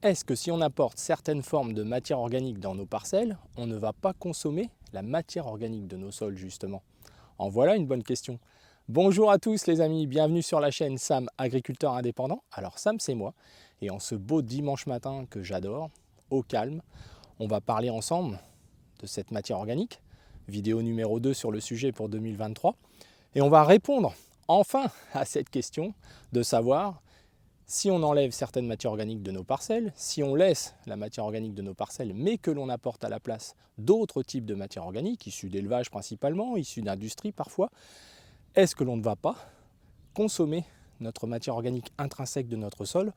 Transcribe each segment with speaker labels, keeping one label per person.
Speaker 1: est-ce que si on apporte certaines formes de matière organique dans nos parcelles, on ne va pas consommer la matière organique de nos sols justement? En voilà une bonne question. Bonjour à tous les amis, bienvenue sur la chaîne Sam, agriculteur indépendant. Alors Sam, c'est moi, et en ce beau dimanche matin que j'adore, au calme, on va parler ensemble de cette matière organique, vidéo numéro 2 sur le sujet pour 2023, et on va répondre enfin à cette question de savoir si on enlève certaines matières organiques de nos parcelles, si on laisse la matière organique de nos parcelles, mais que l'on apporte à la place d'autres types de matières organiques, issues d'élevage principalement, issues d'industrie parfois, est-ce que l'on ne va pas consommer notre matière organique intrinsèque de notre sol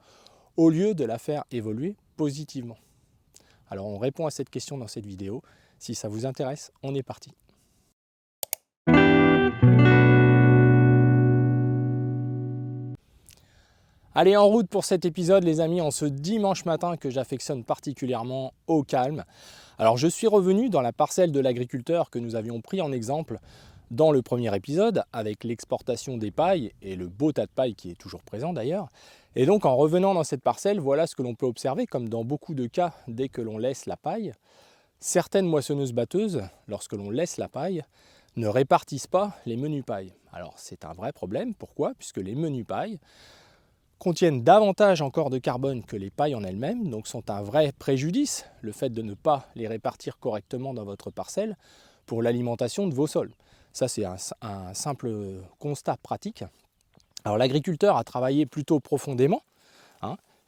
Speaker 1: au lieu de la faire évoluer positivement? Alors on répond à cette question dans cette vidéo. Si ça vous intéresse, on est parti. Allez, en route pour cet épisode les amis, en ce dimanche matin que j'affectionne particulièrement, au calme. Alors je suis revenu dans la parcelle de l'agriculteur que nous avions pris en exemple dans le premier épisode avec l'exportation des pailles et le beau tas de paille qui est toujours présent d'ailleurs. Et donc en revenant dans cette parcelle, voilà ce que l'on peut observer, comme dans beaucoup de cas dès que l'on laisse la paille. Certaines moissonneuses-batteuses, lorsque l'on laisse la paille, ne répartissent pas les menus pailles. Alors c'est un vrai problème, pourquoi? Puisque les menus pailles contiennent davantage encore de carbone que les pailles en elles-mêmes, donc sont un vrai préjudice, le fait de ne pas les répartir correctement dans votre parcelle pour l'alimentation de vos sols. Ça c'est un simple constat pratique. Alors l'agriculteur a travaillé plutôt profondément,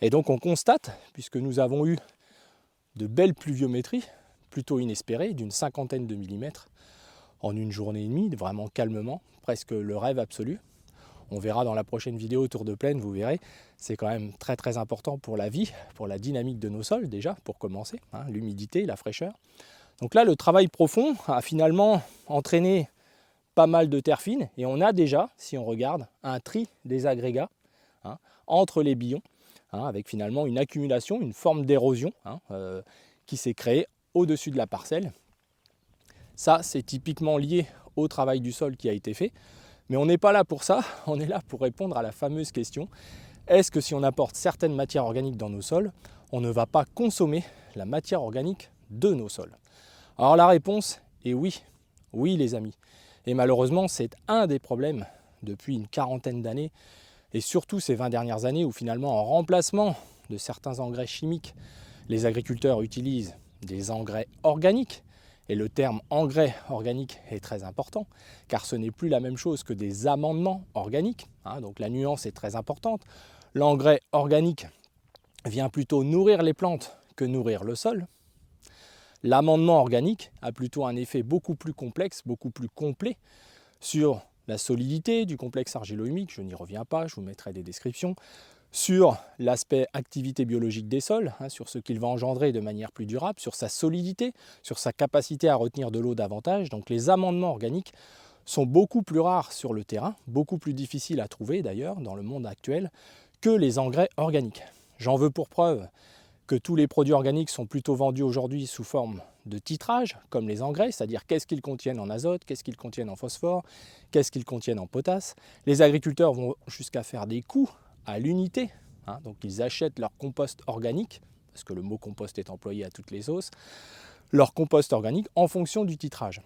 Speaker 1: et donc on constate, puisque nous avons eu de belles pluviométries, plutôt inespérées, d'une 50aine de millimètres en une journée et demie, vraiment calmement, presque le rêve absolu. On verra dans la prochaine vidéo Tour de plaine, vous verrez, c'est quand même très très important pour la vie, pour la dynamique de nos sols déjà, pour commencer, l'humidité, la fraîcheur. Donc là, le travail profond a finalement entraîné pas mal de terre fine et on a déjà, si on regarde, un tri des agrégats entre les billons, avec finalement une accumulation, une forme d'érosion qui s'est créée au-dessus de la parcelle. Ça, c'est typiquement lié au travail du sol qui a été fait. Mais on n'est pas là pour ça, on est là pour répondre à la fameuse question: est-ce que si on apporte certaines matières organiques dans nos sols, on ne va pas consommer la matière organique de nos sols? Alors la réponse est oui, oui les amis. Et malheureusement, c'est un des problèmes depuis une quarantaine d'années, et surtout ces 20 dernières années où finalement en remplacement de certains engrais chimiques, les agriculteurs utilisent des engrais organiques. Et le terme engrais organique est très important, car ce n'est plus la même chose que des amendements organiques. Donc la nuance est très importante. L'engrais organique vient plutôt nourrir les plantes que nourrir le sol. L'amendement organique a plutôt un effet beaucoup plus complexe, beaucoup plus complet sur la solidité du complexe argilo-humique. Je n'y reviens pas, je vous mettrai des descriptions. Sur l'aspect activité biologique des sols, sur ce qu'il va engendrer de manière plus durable, sur sa solidité, sur sa capacité à retenir de l'eau davantage. Donc les amendements organiques sont beaucoup plus rares sur le terrain, beaucoup plus difficiles à trouver d'ailleurs dans le monde actuel que les engrais organiques. J'en veux pour preuve que tous les produits organiques sont plutôt vendus aujourd'hui sous forme de titrage, comme les engrais, c'est-à-dire qu'est-ce qu'ils contiennent en azote, qu'est-ce qu'ils contiennent en phosphore, qu'est-ce qu'ils contiennent en potasse. Les agriculteurs vont jusqu'à faire des coûts à l'unité, donc ils achètent leur compost organique, parce que le mot compost est employé à toutes les sauces, leur compost organique en fonction du titrage.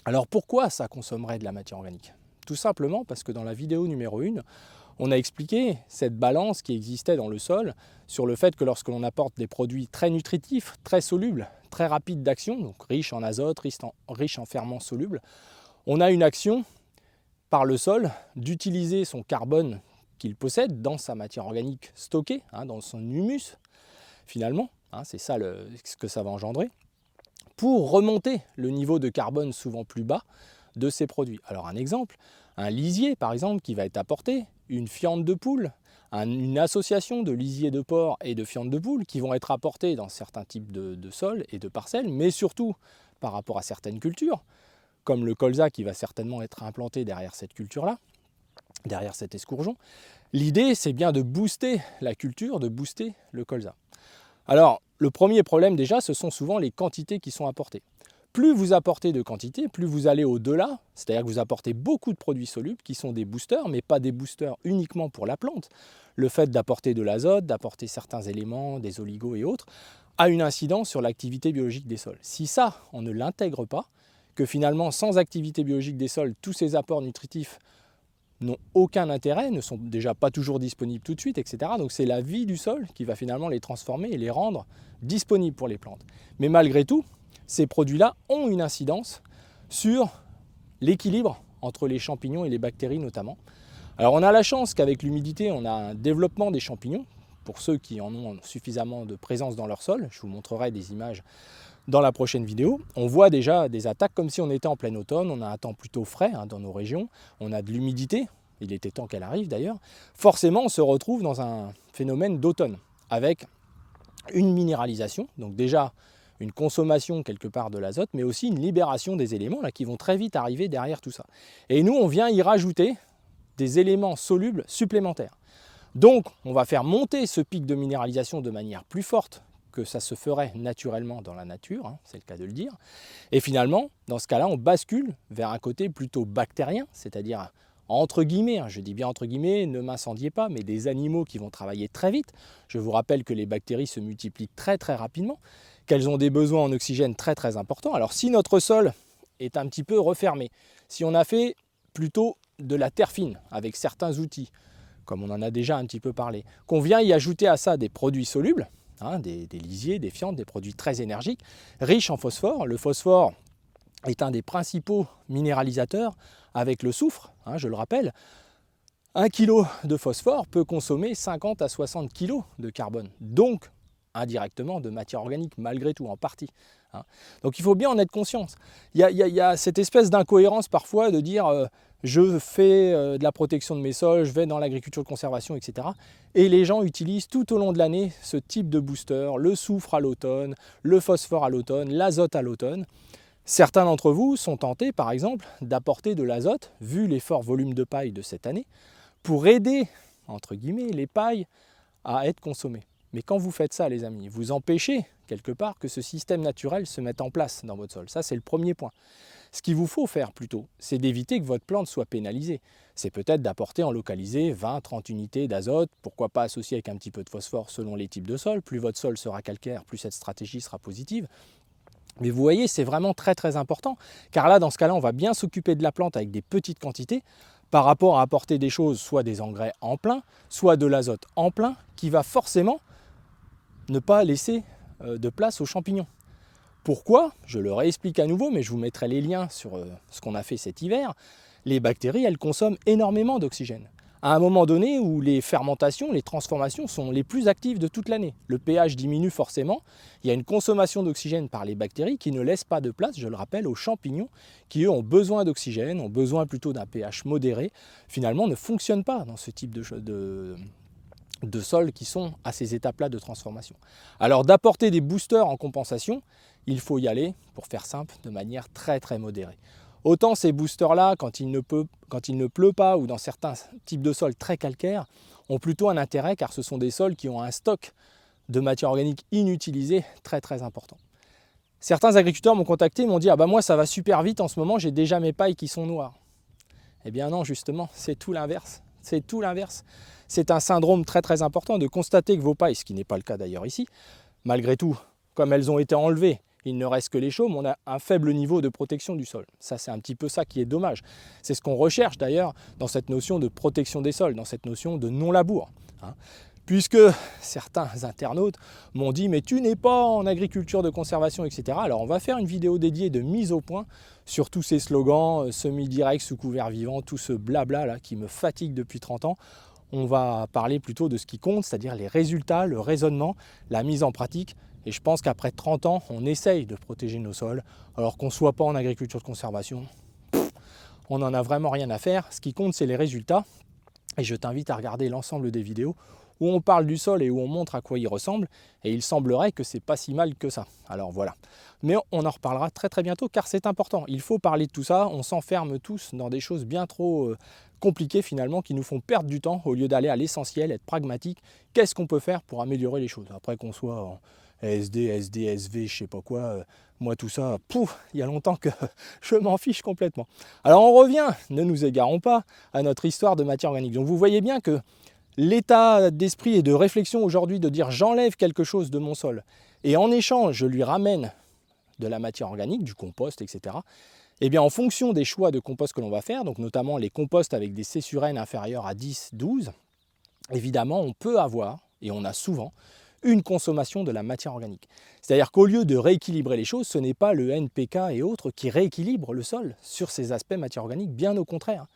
Speaker 1: Alors pourquoi ça consommerait de la matière organique? Tout simplement parce que dans la vidéo numéro 1, on a expliqué cette balance qui existait dans le sol sur le fait que lorsque l'on apporte des produits très nutritifs, très solubles, très rapides d'action, donc riches en azote, riches en ferments solubles, on a une action par le sol d'utiliser son carbone qu'il possède dans sa matière organique stockée, dans son humus, finalement, c'est ça ce que ça va engendrer, pour remonter le niveau de carbone souvent plus bas de ces produits. Alors un exemple, un lisier par exemple qui va être apporté, une fiente de poule, une association de lisier de porc et de fiente de poule qui vont être apportés dans certains types de sols et de parcelles, mais surtout par rapport à certaines cultures, comme le colza qui va certainement être implanté derrière cette culture-là, derrière cet escourgeon. L'idée, c'est bien de booster la culture, de booster le colza. Alors, le premier problème déjà, ce sont souvent les quantités qui sont apportées. plus vous apportez de quantité, plus vous allez au-delà, c'est-à-dire que vous apportez beaucoup de produits solubles qui sont des boosters, mais pas des boosters uniquement pour la plante. Le fait d'apporter de l'azote, d'apporter certains éléments, des oligos et autres, a une incidence sur l'activité biologique des sols. Si ça, on ne l'intègre pas, que finalement, sans activité biologique des sols, tous ces apports nutritifs n'ont aucun intérêt, ne sont déjà pas toujours disponibles tout de suite, etc. Donc c'est la vie du sol qui va finalement les transformer et les rendre disponibles pour les plantes. Mais malgré tout, ces produits-là ont une incidence sur l'équilibre entre les champignons et les bactéries notamment. Alors on a la chance qu'avec l'humidité, on a un développement des champignons, pour ceux qui en ont suffisamment de présence dans leur sol. Je vous montrerai des images dans la prochaine vidéo. On voit déjà des attaques comme si on était en plein automne, on a un temps plutôt frais dans nos régions, on a de l'humidité, il était temps qu'elle arrive d'ailleurs. Forcément, on se retrouve dans un phénomène d'automne, avec une minéralisation, donc déjà une consommation quelque part de l'azote, mais aussi une libération des éléments là, qui vont très vite arriver derrière tout ça. Et nous, on vient y rajouter des éléments solubles supplémentaires. Donc, on va faire monter ce pic de minéralisation de manière plus forte que ça se ferait naturellement dans la nature, c'est le cas de le dire. Et finalement, dans ce cas-là, on bascule vers un côté plutôt bactérien, c'est-à-dire entre guillemets, je dis bien entre guillemets, ne m'incendiez pas, mais des animaux qui vont travailler très vite. Je vous rappelle que les bactéries se multiplient très très rapidement, qu'elles ont des besoins en oxygène très très importants. Alors si notre sol est un petit peu refermé, si on a fait plutôt de la terre fine avec certains outils, comme on en a déjà un petit peu parlé, qu'on vient y ajouter à ça des produits solubles, des lisiers, des fientes, des produits très énergiques, riches en phosphore. Le phosphore est un des principaux minéralisateurs avec le soufre, je le rappelle. 1 kg de phosphore peut consommer 50 à 60 kg de carbone, donc indirectement de matière organique, malgré tout, en partie. Donc il faut bien en être conscient. Il y a cette espèce d'incohérence parfois de dire je fais de la protection de mes sols, je vais dans l'agriculture de conservation, etc. Et les gens utilisent tout au long de l'année ce type de booster, le soufre à l'automne, le phosphore à l'automne, l'azote à l'automne. Certains d'entre vous sont tentés, par exemple, d'apporter de l'azote, vu les forts volumes de paille de cette année, pour aider, entre guillemets, les pailles à être consommées. Mais quand vous faites ça, les amis, vous empêchez quelque part que ce système naturel se mette en place dans votre sol. Ça, c'est le premier point. Ce qu'il vous faut faire plutôt, c'est d'éviter que votre plante soit pénalisée. C'est peut-être d'apporter en localisé 20-30 unités d'azote, pourquoi pas associé avec un petit peu de phosphore selon les types de sol. Plus votre sol sera calcaire, plus cette stratégie sera positive. Mais vous voyez, c'est vraiment très très important, car là, dans ce cas-là, on va bien s'occuper de la plante avec des petites quantités, par rapport à apporter des choses, soit des engrais en plein, soit de l'azote en plein, qui va forcément ne pas laisser de place aux champignons. Pourquoi? Je le réexplique à nouveau, mais je vous mettrai les liens sur ce qu'on a fait cet hiver. Les bactéries, elles consomment énormément d'oxygène. À un moment donné où les fermentations, les transformations sont les plus actives de toute l'année. Le pH diminue forcément, il y a une consommation d'oxygène par les bactéries qui ne laisse pas de place, je le rappelle, aux champignons qui eux ont besoin d'oxygène, ont besoin plutôt d'un pH modéré, finalement ne fonctionnent pas dans ce type de sols qui sont à ces étapes-là de transformation. Alors d'apporter des boosters en compensation, il faut y aller, pour faire simple, de manière très très modérée. Autant ces boosters-là, quand il ne pleut pas ou dans certains types de sols très calcaires, ont plutôt un intérêt car ce sont des sols qui ont un stock de matière organique inutilisée très très important. Certains agriculteurs m'ont contacté et m'ont dit « Ah bah moi ça va super vite en ce moment, j'ai déjà mes pailles qui sont noires ». Eh bien non, justement, c'est tout l'inverse. C'est tout l'inverse. C'est un syndrome très très important de constater que vos pailles, ce qui n'est pas le cas d'ailleurs ici, malgré tout, comme elles ont été enlevées, il ne reste que les chaumes, on a un faible niveau de protection du sol. Ça, c'est un petit peu ça qui est dommage. C'est ce qu'on recherche d'ailleurs dans cette notion de protection des sols, dans cette notion de non-labour. Puisque certains internautes m'ont dit « mais tu n'es pas en agriculture de conservation, etc. » Alors on va faire une vidéo dédiée de mise au point sur tous ces slogans, semi-direct, sous couvert vivant, tout ce blabla là qui me fatigue depuis 30 ans. On va parler plutôt de ce qui compte, c'est-à-dire les résultats, le raisonnement, la mise en pratique. Et je pense qu'après 30 ans, on essaye de protéger nos sols, alors qu'on ne soit pas en agriculture de conservation. On n'en a vraiment rien à faire. Ce qui compte, c'est les résultats. Et je t'invite à regarder l'ensemble des vidéos où on parle du sol et où on montre à quoi il ressemble. Et il semblerait que c'est pas si mal que ça. Alors voilà. Mais on en reparlera très très bientôt car c'est important. Il faut parler de tout ça. On s'enferme tous dans des choses bien trop compliquées finalement qui nous font perdre du temps au lieu d'aller à l'essentiel, être pragmatique. Qu'est-ce qu'on peut faire pour améliorer les choses? Après qu'on soit en SD, SD, SV, je sais pas quoi. Moi tout ça, pouf, il y a longtemps que je m'en fiche complètement. Alors on revient, ne nous égarons pas, à notre histoire de matière organique. Donc vous voyez bien que l'état d'esprit et de réflexion aujourd'hui de dire j'enlève quelque chose de mon sol et en échange je lui ramène de la matière organique, du compost, etc. Eh bien en fonction des choix de compost que l'on va faire, donc notamment les composts avec des C sur N inférieurs à 10, 12, évidemment on peut avoir, et on a souvent, une consommation de la matière organique. C'est-à-dire qu'au lieu de rééquilibrer les choses, ce n'est pas le NPK et autres qui rééquilibrent le sol sur ces aspects matière organique, bien au contraire.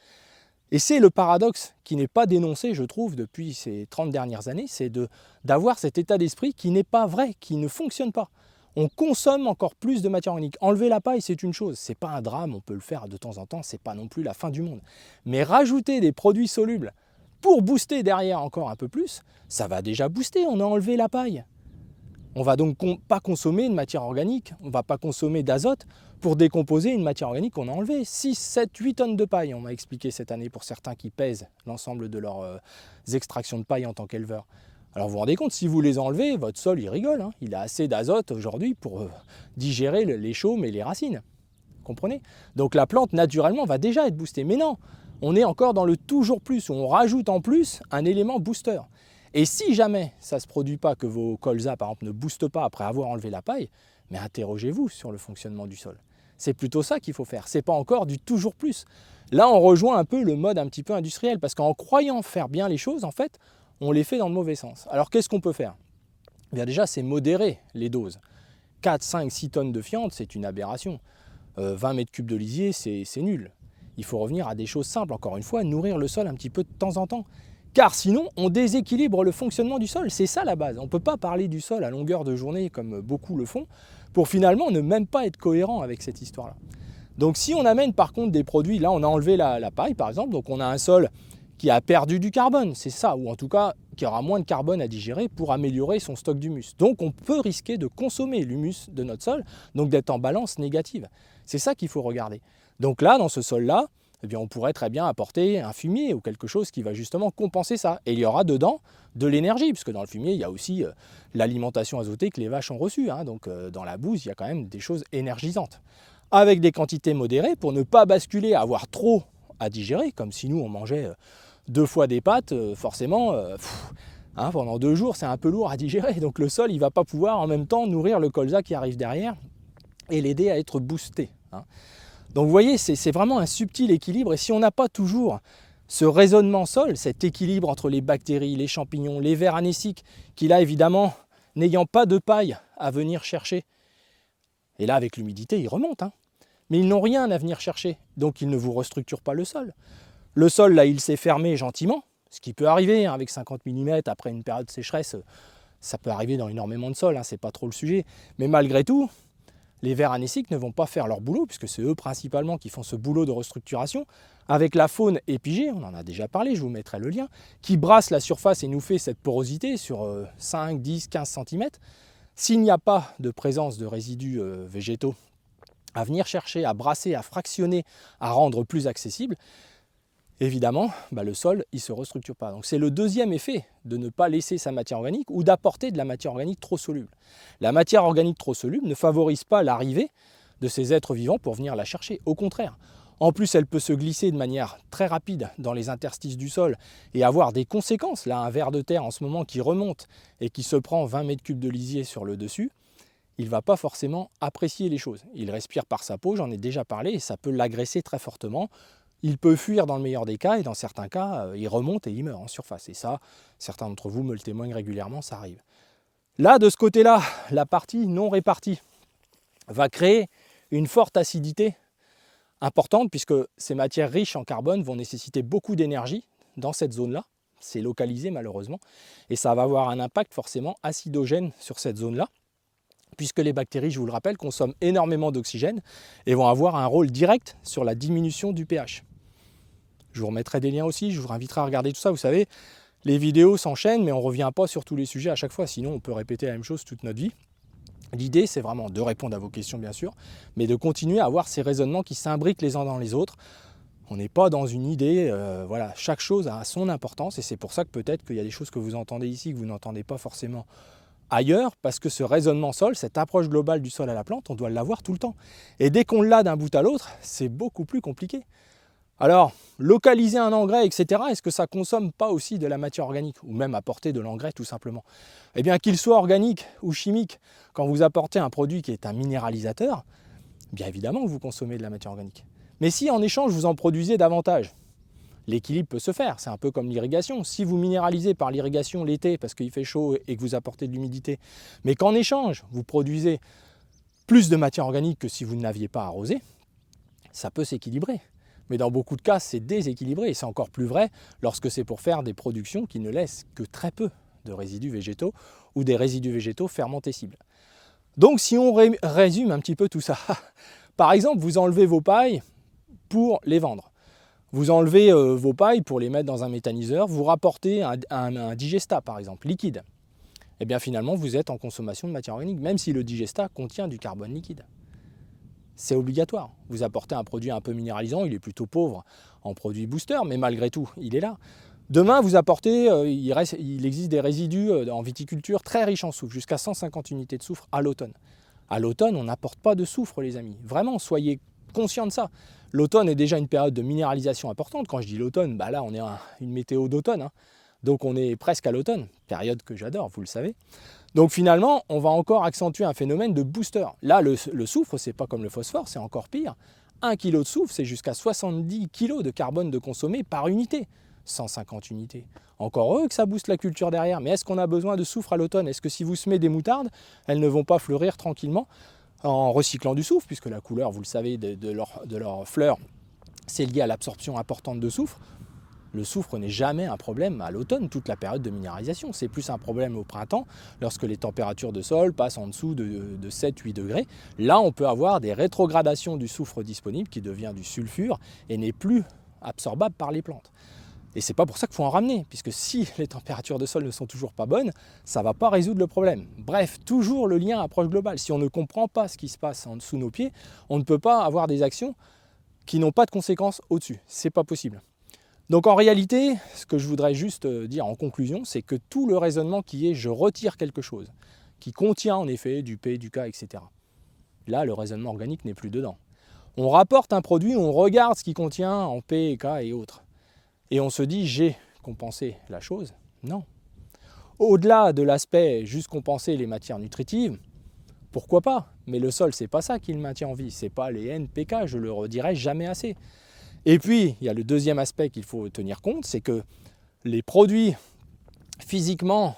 Speaker 1: Et c'est le paradoxe qui n'est pas dénoncé, je trouve, depuis ces 30 dernières années, c'est d'avoir cet état d'esprit qui n'est pas vrai, qui ne fonctionne pas. On consomme encore plus de matière organique. Enlever la paille, c'est une chose, c'est pas un drame, on peut le faire de temps en temps, c'est pas non plus la fin du monde. Mais rajouter des produits solubles pour booster derrière encore un peu plus, ça va déjà booster, on a enlevé la paille. On va donc pas consommer de matière organique, on ne va pas consommer d'azote pour décomposer une matière organique qu'on a enlevée. 6, 7, 8 tonnes de paille, on m'a expliqué cette année pour certains qui pèsent l'ensemble de leurs extractions de paille en tant qu'éleveurs. Alors vous vous rendez compte, si vous les enlevez, votre sol il rigole, hein. Il a assez d'azote aujourd'hui pour digérer les chaumes et les racines. Comprenez? Donc la plante naturellement va déjà être boostée. Mais non, on est encore dans le toujours plus, où on rajoute en plus un élément booster. Et si jamais ça ne se produit pas, que vos colzas par exemple ne boostent pas après avoir enlevé la paille, mais interrogez-vous sur le fonctionnement du sol. C'est plutôt ça qu'il faut faire, c'est pas encore du toujours plus. Là on rejoint un peu le mode un petit peu industriel, parce qu'en croyant faire bien les choses, en fait, on les fait dans le mauvais sens. Alors qu'est-ce qu'on peut faire? Eh bien déjà c'est modérer les doses. 4, 5, 6 tonnes de fiente, c'est une aberration. 20 mètres cubes de lisier, c'est nul. Il faut revenir à des choses simples, encore une fois, nourrir le sol un petit peu de temps en temps. Car sinon, on déséquilibre le fonctionnement du sol. C'est ça la base. On ne peut pas parler du sol à longueur de journée comme beaucoup le font, pour finalement ne même pas être cohérent avec cette histoire-là. Donc si on amène par contre des produits, là on a enlevé la paille par exemple, donc on a un sol qui a perdu du carbone, c'est ça, ou en tout cas qui aura moins de carbone à digérer pour améliorer son stock d'humus. Donc on peut risquer de consommer l'humus de notre sol, donc d'être en balance négative. C'est ça qu'il faut regarder. Donc là, dans ce sol-là, eh bien, on pourrait très bien apporter un fumier ou quelque chose qui va justement compenser ça. Et il y aura dedans de l'énergie, puisque dans le fumier, il y a aussi l'alimentation azotée que les vaches ont reçue. Hein. Donc dans la bouse, il y a quand même des choses énergisantes. Avec des quantités modérées pour ne pas basculer à avoir trop à digérer, comme si nous, on mangeait 2 fois des pâtes, forcément, pendant 2 jours, c'est un peu lourd à digérer. Donc le sol, il ne va pas pouvoir en même temps nourrir le colza qui arrive derrière et l'aider à être boosté. Hein. Donc vous voyez, c'est vraiment un subtil équilibre, et si on n'a pas toujours ce raisonnement sol, cet équilibre entre les bactéries, les champignons, les vers anéciques, qui là évidemment, n'ayant pas de paille à venir chercher, et là avec l'humidité ils remontent, hein, mais ils n'ont rien à venir chercher, donc ils ne vous restructurent pas le sol. Le sol là il s'est fermé gentiment, ce qui peut arriver hein, avec 50 mm après une période de sécheresse, ça peut arriver dans énormément de sol, hein, c'est pas trop le sujet, mais malgré tout, les vers anéciques ne vont pas faire leur boulot, puisque c'est eux principalement qui font ce boulot de restructuration, avec la faune épigée, on en a déjà parlé, je vous mettrai le lien, qui brasse la surface et nous fait cette porosité sur 5, 10, 15 cm. S'il n'y a pas de présence de résidus végétaux à venir chercher, à brasser, à fractionner, à rendre plus accessible, évidemment, le sol, il ne se restructure pas. Donc c'est le deuxième effet de ne pas laisser sa matière organique ou d'apporter de la matière organique trop soluble. La matière organique trop soluble ne favorise pas l'arrivée de ces êtres vivants pour venir la chercher. Au contraire. En plus, elle peut se glisser de manière très rapide dans les interstices du sol et avoir des conséquences. Là, un ver de terre en ce moment qui remonte et qui se prend 20 mètres cubes de lisier sur le dessus, il ne va pas forcément apprécier les choses. Il respire par sa peau, j'en ai déjà parlé, et ça peut l'agresser très fortement. Il peut fuir dans le meilleur des cas, et dans certains cas, il remonte et il meurt en surface. Et ça, certains d'entre vous me le témoignent régulièrement, ça arrive. Là, de ce côté-là, la partie non répartie va créer une forte acidité importante, puisque ces matières riches en carbone vont nécessiter beaucoup d'énergie dans cette zone-là. C'est localisé malheureusement, et ça va avoir un impact forcément acidogène sur cette zone-là, puisque les bactéries, je vous le rappelle, consomment énormément d'oxygène et vont avoir un rôle direct sur la diminution du pH. Je vous remettrai des liens aussi, je vous inviterai à regarder tout ça. Vous savez, les vidéos s'enchaînent, mais on ne revient pas sur tous les sujets à chaque fois, sinon on peut répéter la même chose toute notre vie. L'idée, c'est vraiment de répondre à vos questions, bien sûr, mais de continuer à avoir ces raisonnements qui s'imbriquent les uns dans les autres. On n'est pas dans une idée, voilà, chaque chose a son importance, et c'est pour ça que peut-être qu'il y a des choses que vous entendez ici, que vous n'entendez pas forcément ailleurs parce que ce raisonnement sol, cette approche globale du sol à la plante, on doit l'avoir tout le temps. Et dès qu'on l'a d'un bout à l'autre, c'est beaucoup plus compliqué. Alors, localiser un engrais, etc., est-ce que ça ne consomme pas aussi de la matière organique ou même apporter de l'engrais tout simplement? Eh bien, qu'il soit organique ou chimique, quand vous apportez un produit qui est un minéralisateur, bien évidemment que vous consommez de la matière organique. Mais si en échange vous en produisez davantage, l'équilibre peut se faire, c'est un peu comme l'irrigation. Si vous minéralisez par l'irrigation l'été parce qu'il fait chaud et que vous apportez de l'humidité, mais qu'en échange vous produisez plus de matière organique que si vous n'aviez pas arrosé, ça peut s'équilibrer. Mais dans beaucoup de cas, c'est déséquilibré et c'est encore plus vrai lorsque c'est pour faire des productions qui ne laissent que très peu de résidus végétaux ou des résidus végétaux fermentescibles. Donc si on résume un petit peu tout ça, par exemple, vous enlevez vos pailles pour les vendre. Vous enlevez vos pailles pour les mettre dans un méthaniseur, vous rapportez un digestat par exemple, liquide. Et bien finalement, vous êtes en consommation de matière organique, même si le digestat contient du carbone liquide. C'est obligatoire. Vous apportez un produit un peu minéralisant, il est plutôt pauvre en produits booster, mais malgré tout, il est là. Demain, vous apportez, il existe des résidus en viticulture très riches en soufre, jusqu'à 150 unités de soufre à l'automne. À l'automne, on n'apporte pas de soufre, les amis. Vraiment, soyez conscients de ça. L'automne est déjà une période de minéralisation importante. Quand je dis l'automne, bah là, on est à une météo d'automne. Donc on est presque à l'automne, période que j'adore, vous le savez. Donc finalement, on va encore accentuer un phénomène de booster. Là, le soufre, c'est pas comme le phosphore, c'est encore pire. 1 kg de soufre, c'est jusqu'à 70 kg de carbone de consommé par unité. 150 unités. Encore heureux que ça booste la culture derrière. Mais est-ce qu'on a besoin de soufre à l'automne? Est-ce que si vous semez des moutardes, elles ne vont pas fleurir tranquillement en recyclant du soufre, puisque la couleur, vous le savez, de leurs fleurs, c'est lié à l'absorption importante de soufre. Le soufre n'est jamais un problème à l'automne, toute la période de minéralisation. C'est plus un problème au printemps, lorsque les températures de sol passent en dessous de 7-8 degrés. Là, on peut avoir des rétrogradations du soufre disponible qui devient du sulfure et n'est plus absorbable par les plantes. Et c'est pas pour ça qu'il faut en ramener, puisque si les températures de sol ne sont toujours pas bonnes, ça ne va pas résoudre le problème. Bref, toujours le lien approche globale. Si on ne comprend pas ce qui se passe en dessous de nos pieds, on ne peut pas avoir des actions qui n'ont pas de conséquences au-dessus. C'est pas possible. Donc en réalité, ce que je voudrais juste dire en conclusion, c'est que tout le raisonnement qui est je retire quelque chose, qui contient en effet du P, du K, etc. Là, le raisonnement organique n'est plus dedans. On rapporte un produit, on regarde ce qu'il contient en P, K et autres. Et on se dit j'ai compensé la chose. Non. Au-delà de l'aspect juste compenser les matières nutritives, pourquoi pas? Mais le sol, c'est pas ça qui le maintient en vie. C'est pas les NPK, je le redirai jamais assez. Et puis, il y a le deuxième aspect qu'il faut tenir compte, c'est que les produits physiquement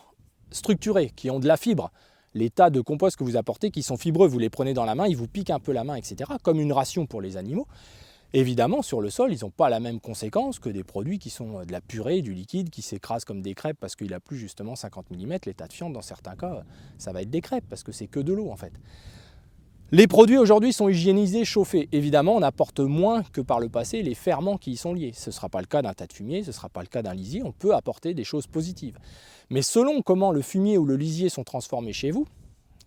Speaker 1: structurés, qui ont de la fibre, les tas de compost que vous apportez, qui sont fibreux, vous les prenez dans la main, ils vous piquent un peu la main, etc., comme une ration pour les animaux. Évidemment, sur le sol, ils n'ont pas la même conséquence que des produits qui sont de la purée, du liquide, qui s'écrasent comme des crêpes parce qu'il a plus justement 50 mm. Les tas de fientes, dans certains cas, ça va être des crêpes parce que c'est que de l'eau en fait. Les produits aujourd'hui sont hygiénisés, chauffés. Évidemment, on apporte moins que par le passé les ferments qui y sont liés. Ce ne sera pas le cas d'un tas de fumier, ce ne sera pas le cas d'un lisier. On peut apporter des choses positives. Mais selon comment le fumier ou le lisier sont transformés chez vous,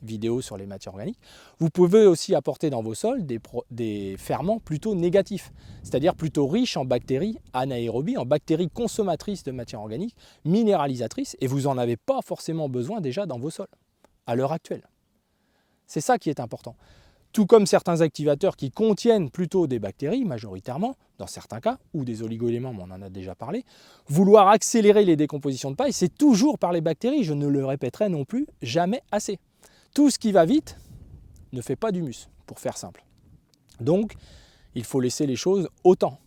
Speaker 1: vidéo sur les matières organiques, vous pouvez aussi apporter dans vos sols des ferments plutôt négatifs, c'est-à-dire plutôt riches en bactéries anaérobies, en bactéries consommatrices de matières organiques, minéralisatrices, et vous n'en avez pas forcément besoin déjà dans vos sols, à l'heure actuelle. C'est ça qui est important. Tout comme certains activateurs qui contiennent plutôt des bactéries, majoritairement, dans certains cas, ou des oligoéléments, mais on en a déjà parlé, vouloir accélérer les décompositions de paille, c'est toujours par les bactéries, je ne le répéterai non plus jamais assez. Tout ce qui va vite ne fait pas d'humus, pour faire simple. Donc, il faut laisser les choses au temps.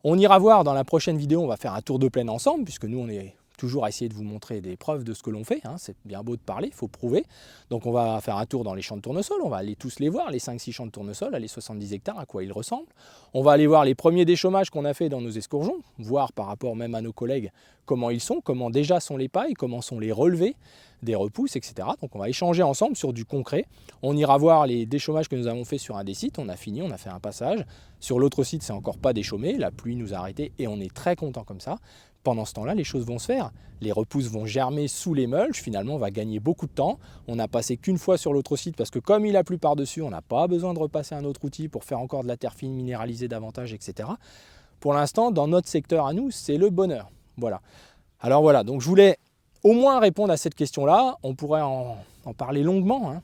Speaker 1: On ira voir dans la prochaine vidéo, on va faire un tour de plaine ensemble, puisque nous, on est toujours à essayer de vous montrer des preuves de ce que l'on fait. C'est bien beau de parler, il faut prouver. Donc on va faire un tour dans les champs de tournesol, on va aller tous les voir, les 5-6 champs de tournesol, les 70 hectares, à quoi ils ressemblent. On va aller voir les premiers déchômages qu'on a fait dans nos escourgeons, voir par rapport même à nos collègues comment ils sont, comment déjà sont les pailles, comment sont les relevés, des repousses, etc. Donc on va échanger ensemble sur du concret. On ira voir les déchômages que nous avons fait sur un des sites, on a fini, on a fait un passage. Sur l'autre site, c'est encore pas déchômé, la pluie nous a arrêtés et on est très content comme ça. Pendant ce temps-là, les choses vont se faire. Les repousses vont germer sous les mulches. Finalement, on va gagner beaucoup de temps. On n'a passé qu'une fois sur l'autre site parce que comme il a plu par-dessus, on n'a pas besoin de repasser un autre outil pour faire encore de la terre fine, minéraliser davantage, etc. Pour l'instant, dans notre secteur à nous, c'est le bonheur. Voilà. Alors voilà, donc je voulais au moins répondre à cette question-là. On pourrait en parler longuement hein,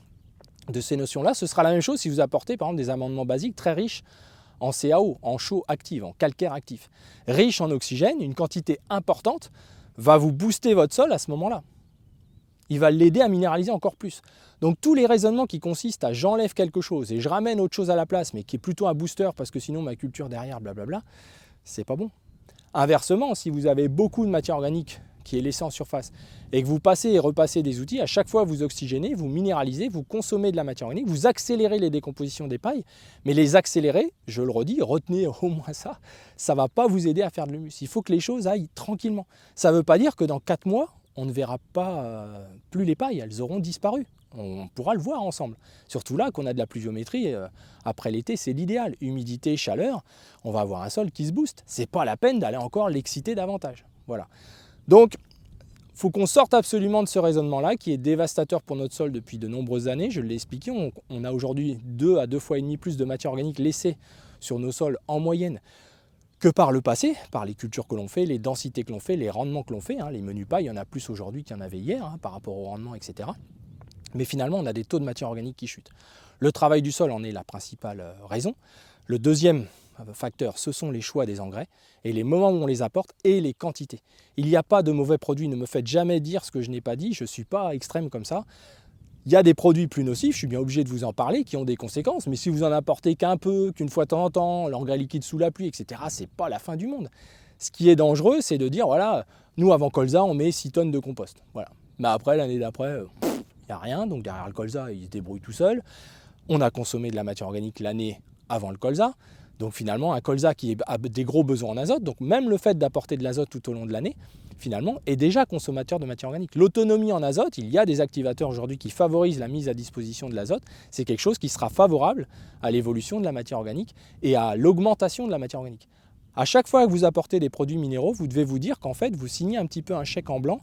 Speaker 1: de ces notions-là. Ce sera la même chose si vous apportez par exemple des amendements basiques très riches en CaO, en chaux active, en calcaire actif. Riche en oxygène, une quantité importante va vous booster votre sol à ce moment-là. Il va l'aider à minéraliser encore plus. Donc tous les raisonnements qui consistent à j'enlève quelque chose et je ramène autre chose à la place, mais qui est plutôt un booster parce que sinon ma culture derrière, blablabla, c'est pas bon. Inversement, si vous avez beaucoup de matière organique qui est laissée en surface et que vous passez et repassez des outils, à chaque fois vous oxygénez, vous minéralisez, vous consommez de la matière organique, vous accélérez les décompositions des pailles, mais les accélérer, je le redis, retenez au moins ça ne va pas vous aider à faire de l'humus. Il faut que les choses aillent tranquillement. Ça ne veut pas dire que dans 4 mois, on ne verra pas plus les pailles, elles auront disparu. On pourra le voir ensemble. Surtout là qu'on a de la pluviométrie, après l'été c'est l'idéal. Humidité, chaleur, on va avoir un sol qui se booste. C'est pas la peine d'aller encore l'exciter davantage. Voilà. Donc, il faut qu'on sorte absolument de ce raisonnement-là qui est dévastateur pour notre sol depuis de nombreuses années. Je l'ai expliqué, on a aujourd'hui 2 à 2,5 fois plus de matière organique laissée sur nos sols en moyenne que par le passé, par les cultures que l'on fait, les densités que l'on fait, les rendements que l'on fait. Les menus pailles, il y en a plus aujourd'hui qu'il y en avait hier par rapport au rendement, etc. Mais finalement, on a des taux de matière organique qui chutent. Le travail du sol en est la principale raison. Le deuxième facteur, ce sont les choix des engrais et les moments où on les apporte et les quantités. Il n'y a pas de mauvais produits, ne me faites jamais dire ce que je n'ai pas dit, je ne suis pas extrême comme ça. Il y a des produits plus nocifs, je suis bien obligé de vous en parler, qui ont des conséquences, mais si vous en apportez qu'un peu, qu'une fois de temps en temps, l'engrais liquide sous la pluie, etc., c'est pas la fin du monde. Ce qui est dangereux, c'est de dire, voilà, nous avant colza, on met 6 tonnes de compost. Voilà. Mais après, l'année d'après, il n'y a rien, donc derrière le colza, il se débrouille tout seul. On a consommé de la matière organique l'année avant le colza. Donc finalement, un colza qui a des gros besoins en azote, donc même le fait d'apporter de l'azote tout au long de l'année, finalement, est déjà consommateur de matière organique. L'autonomie en azote, il y a des activateurs aujourd'hui qui favorisent la mise à disposition de l'azote. C'est quelque chose qui sera favorable à l'évolution de la matière organique et à l'augmentation de la matière organique. À chaque fois que vous apportez des produits minéraux, vous devez vous dire qu'en fait, vous signez un petit peu un chèque en blanc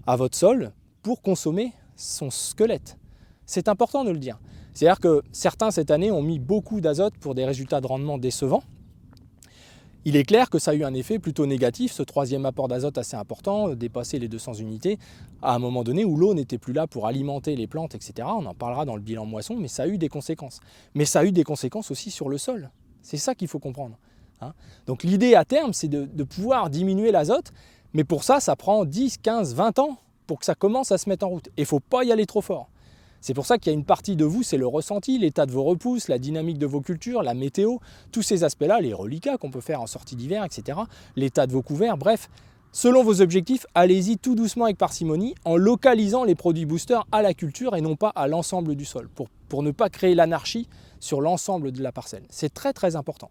Speaker 1: à votre sol pour consommer son squelette. C'est important de le dire. C'est-à-dire que certains, cette année, ont mis beaucoup d'azote pour des résultats de rendement décevants. Il est clair que ça a eu un effet plutôt négatif, ce troisième apport d'azote assez important, dépasser les 200 unités, à un moment donné où l'eau n'était plus là pour alimenter les plantes, etc. On en parlera dans le bilan moisson, mais ça a eu des conséquences. Mais ça a eu des conséquences aussi sur le sol. C'est ça qu'il faut comprendre. Donc l'idée à terme, c'est de pouvoir diminuer l'azote, mais pour ça, ça prend 10, 15, 20 ans pour que ça commence à se mettre en route. Et il ne faut pas y aller trop fort. C'est pour ça qu'il y a une partie de vous, c'est le ressenti, l'état de vos repousses, la dynamique de vos cultures, la météo, tous ces aspects-là, les reliquats qu'on peut faire en sortie d'hiver, etc., l'état de vos couverts, bref, selon vos objectifs, allez-y tout doucement avec parcimonie en localisant les produits boosters à la culture et non pas à l'ensemble du sol, pour ne pas créer l'anarchie sur l'ensemble de la parcelle. C'est très très important.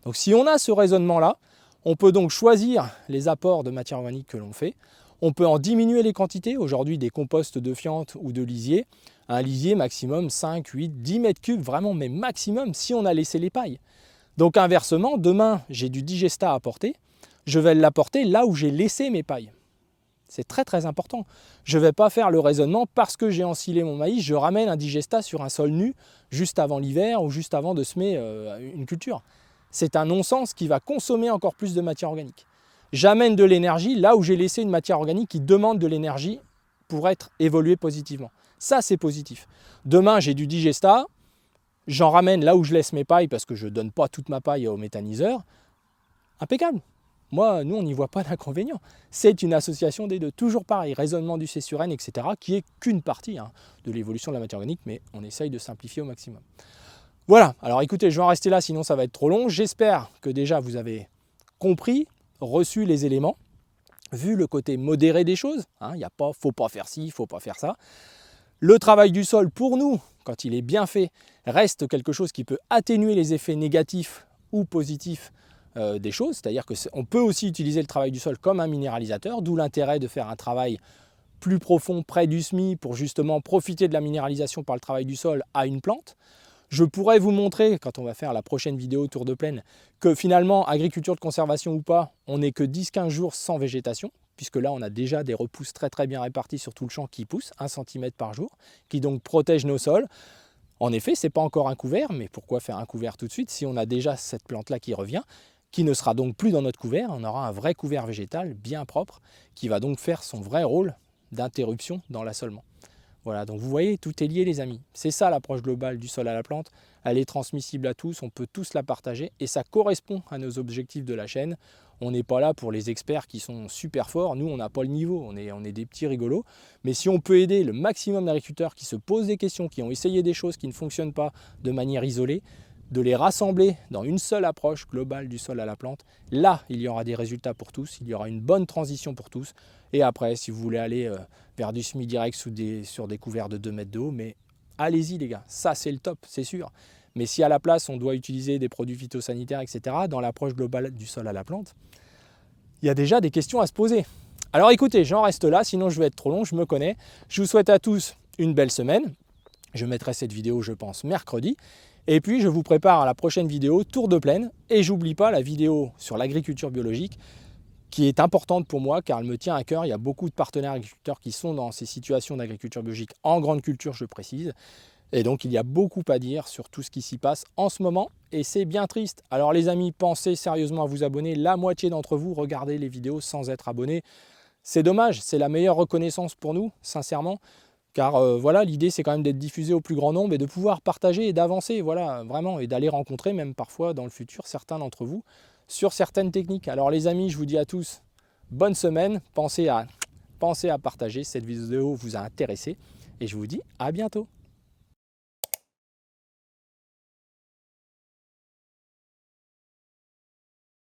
Speaker 1: Donc si on a ce raisonnement-là, on peut donc choisir les apports de matière organique que l'on fait. On peut en diminuer les quantités, aujourd'hui des composts de fientes ou de lisier. Un lisier maximum 5, 8, 10 mètres cubes, vraiment, mais maximum si on a laissé les pailles. Donc inversement, demain j'ai du digesta à apporter, je vais l'apporter là où j'ai laissé mes pailles. C'est très très important. Je ne vais pas faire le raisonnement parce que j'ai ensilé mon maïs, je ramène un digesta sur un sol nu juste avant l'hiver ou juste avant de semer une culture. C'est un non-sens qui va consommer encore plus de matière organique. J'amène de l'énergie là où j'ai laissé une matière organique qui demande de l'énergie pour être évoluée positivement. Ça, c'est positif. Demain, j'ai du digesta, j'en ramène là où je laisse mes pailles parce que je ne donne pas toute ma paille au méthaniseur. Impeccable. Moi, nous, on n'y voit pas d'inconvénient. C'est une association des deux. Toujours pareil, raisonnement du C sur N, etc., qui est qu'une partie de l'évolution de la matière organique, mais on essaye de simplifier au maximum. Voilà, alors écoutez, je vais en rester là, sinon ça va être trop long. J'espère que déjà vous avez compris, reçu les éléments, vu le côté modéré des choses. Il n'y a pas, faut pas faire ci, il ne faut pas faire ça. Le travail du sol, pour nous, quand il est bien fait, reste quelque chose qui peut atténuer les effets négatifs ou positifs des choses. C'est-à-dire qu'on peut aussi utiliser le travail du sol comme un minéralisateur, d'où l'intérêt de faire un travail plus profond près du semis pour justement profiter de la minéralisation par le travail du sol à une plante. Je pourrais vous montrer, quand on va faire la prochaine vidéo tour de plaine, que finalement, agriculture de conservation ou pas, on n'est que 10-15 jours sans végétation, puisque là, on a déjà des repousses très très bien réparties sur tout le champ qui poussent, 1 cm par jour, qui donc protègent nos sols. En effet, ce n'est pas encore un couvert, mais pourquoi faire un couvert tout de suite si on a déjà cette plante-là qui revient, qui ne sera donc plus dans notre couvert, on aura un vrai couvert végétal bien propre, qui va donc faire son vrai rôle d'interruption dans l'assolement. Voilà, donc vous voyez, tout est lié les amis. C'est ça l'approche globale du sol à la plante. Elle est transmissible à tous, on peut tous la partager et ça correspond à nos objectifs de la chaîne. On n'est pas là pour les experts qui sont super forts, nous on n'a pas le niveau, on est des petits rigolos. Mais si on peut aider le maximum d'agriculteurs qui se posent des questions, qui ont essayé des choses qui ne fonctionnent pas de manière isolée, de les rassembler dans une seule approche globale du sol à la plante, là il y aura des résultats pour tous, il y aura une bonne transition pour tous. Et après, si vous voulez aller vers du semi-direct sur des couverts de 2 mètres de haut, mais allez-y les gars, ça c'est le top, c'est sûr. Mais si à la place on doit utiliser des produits phytosanitaires, etc., dans l'approche globale du sol à la plante, il y a déjà des questions à se poser. Alors écoutez, j'en reste là, sinon je vais être trop long, je me connais. Je vous souhaite à tous une belle semaine. Je mettrai cette vidéo, je pense, mercredi. Et puis je vous prépare à la prochaine vidéo Tour de Plaine. Et j'oublie pas la vidéo sur l'agriculture biologique, qui est importante pour moi car elle me tient à cœur. Il y a beaucoup de partenaires agriculteurs qui sont dans ces situations d'agriculture biologique en grande culture, je précise. Et donc il y a beaucoup à dire sur tout ce qui s'y passe en ce moment et c'est bien triste. Alors les amis, pensez sérieusement à vous abonner. La moitié d'entre vous regardez les vidéos sans être abonnés. C'est dommage, c'est la meilleure reconnaissance pour nous, sincèrement. Car voilà, l'idée c'est quand même d'être diffusé au plus grand nombre et de pouvoir partager et d'avancer, voilà, vraiment, et d'aller rencontrer même parfois dans le futur certains d'entre vous sur certaines techniques. Alors les amis, je vous dis à tous, bonne semaine, pensez à partager, cette vidéo vous a intéressé et je vous dis à bientôt.